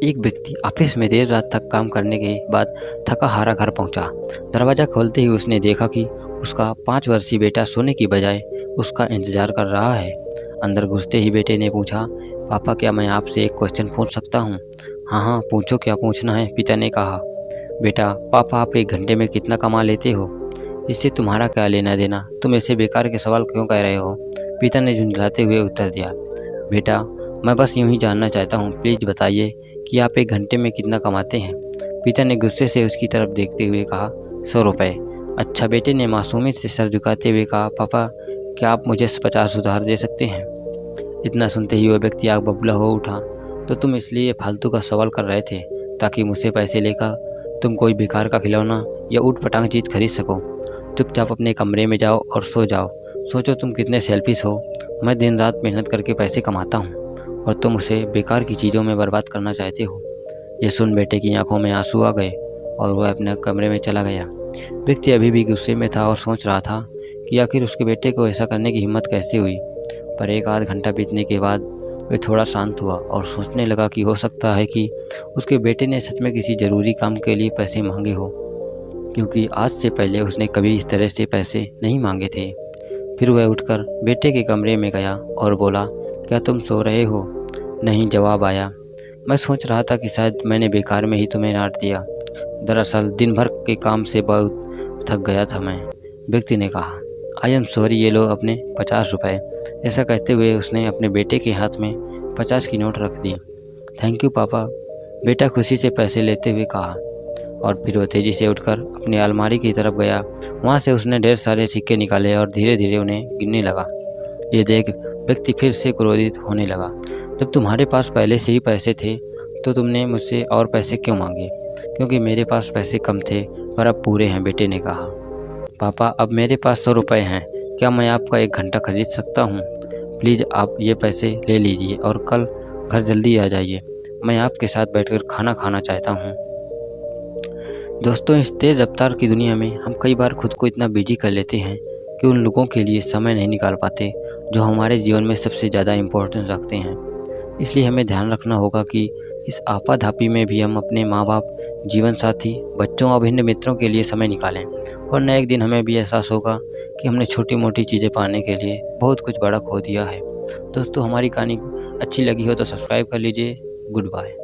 एक व्यक्ति ऑफिस में देर रात तक काम करने के बाद थका हारा घर पहुंचा। दरवाज़ा खोलते ही उसने देखा कि उसका 5 वर्षीय बेटा सोने की बजाय उसका इंतज़ार कर रहा है। अंदर घुसते ही बेटे ने पूछा, पापा क्या मैं आपसे एक क्वेश्चन पूछ सकता हूँ? हाँ हाँ पूछो, क्या पूछना है? पिता ने कहा। बेटा, पापा आप 1 घंटे में कितना कमा लेते हो? इससे तुम्हारा क्या लेना देना? तुम ऐसे बेकार के सवाल क्यों कह रहे हो? पिता ने झुंझलाते हुए उत्तर दिया। बेटा, मैं बस यूं ही जानना चाहता हूँ, प्लीज़ बताइए कि आप 1 घंटे में कितना कमाते हैं? पिता ने गुस्से से उसकी तरफ देखते हुए कहा, 100 रुपये। अच्छा, बेटे ने मासूमियत से सर झुकाते हुए कहा, पापा क्या आप मुझे 50 उधार दे सकते हैं? इतना सुनते ही वह व्यक्ति आग बबूला हो उठा। तो तुम इसलिए फालतू का सवाल कर रहे थे ताकि मुझसे पैसे लेकर तुम कोई बेकार का खिलौना या ऊट पटांग चीज़ खरीद सको? चुपचाप अपने कमरे में जाओ और सो जाओ। सोचो तुम कितने सेल्फिश हो। मैं दिन रात मेहनत करके पैसे कमाता हूँ और तुम उसे बेकार की चीज़ों में बर्बाद करना चाहते हो। ये सुन बेटे की आंखों में आंसू आ गए और वह अपने कमरे में चला गया। व्यक्ति अभी भी गुस्से में था और सोच रहा था कि आखिर उसके बेटे को ऐसा करने की हिम्मत कैसे हुई। पर एक आध घंटा बीतने के बाद वह थोड़ा शांत हुआ और सोचने लगा कि हो सकता है कि उसके बेटे ने सच में किसी ज़रूरी काम के लिए पैसे मांगे हो, क्योंकि आज से पहले उसने कभी इस तरह से पैसे नहीं मांगे थे। फिर वह उठकर बेटे के कमरे में गया और बोला, क्या तुम सो रहे हो? नहीं, जवाब आया। मैं सोच रहा था कि शायद मैंने बेकार में ही तुम्हें डांट दिया। दरअसल दिन भर के काम से बहुत थक गया था मैं। व्यक्ति ने कहा, आई एम सॉरी, ये लो अपने 50 रुपये। ऐसा कहते हुए उसने अपने बेटे के हाथ में 50 की नोट रख दी। थैंक यू पापा, बेटा खुशी से पैसे लेते हुए कहा। और फिर वह तेज़ी से उठकर अपनी अलमारी की तरफ गया। वहाँ से उसने ढेर सारे सिक्के निकाले और धीरे धीरे उन्हें गिनने लगा। ये देख व्यक्ति फिर से क्रोधित होने लगा। जब तुम्हारे पास पहले से ही पैसे थे तो तुमने मुझसे और पैसे क्यों मांगे? क्योंकि मेरे पास पैसे कम थे पर अब पूरे हैं, बेटे ने कहा। पापा, अब मेरे पास 100 रुपये हैं। क्या मैं आपका 1 घंटा खरीद सकता हूँ? प्लीज़ आप ये पैसे ले लीजिए और कल घर जल्दी आ जाइए। मैं आपके साथ बैठकर खाना खाना चाहता हूँ। दोस्तों, इस तेज़ रफ्तार की दुनिया में हम कई बार खुद को इतना बिजी कर लेते हैं कि उन लोगों के लिए समय नहीं निकाल पाते जो हमारे जीवन में सबसे ज़्यादा इम्पोर्टेंस रखते हैं। इसलिए हमें ध्यान रखना होगा कि इस आपाधापी में भी हम अपने माँ बाप, जीवन साथी, बच्चों और भिन्न मित्रों के लिए समय निकालें, वरना एक दिन हमें भी एहसास होगा कि हमने छोटी मोटी चीज़ें पाने के लिए बहुत कुछ बड़ा खो दिया है। दोस्तों, हमारी कहानी अच्छी लगी हो तो सब्सक्राइब कर लीजिए। Good bye.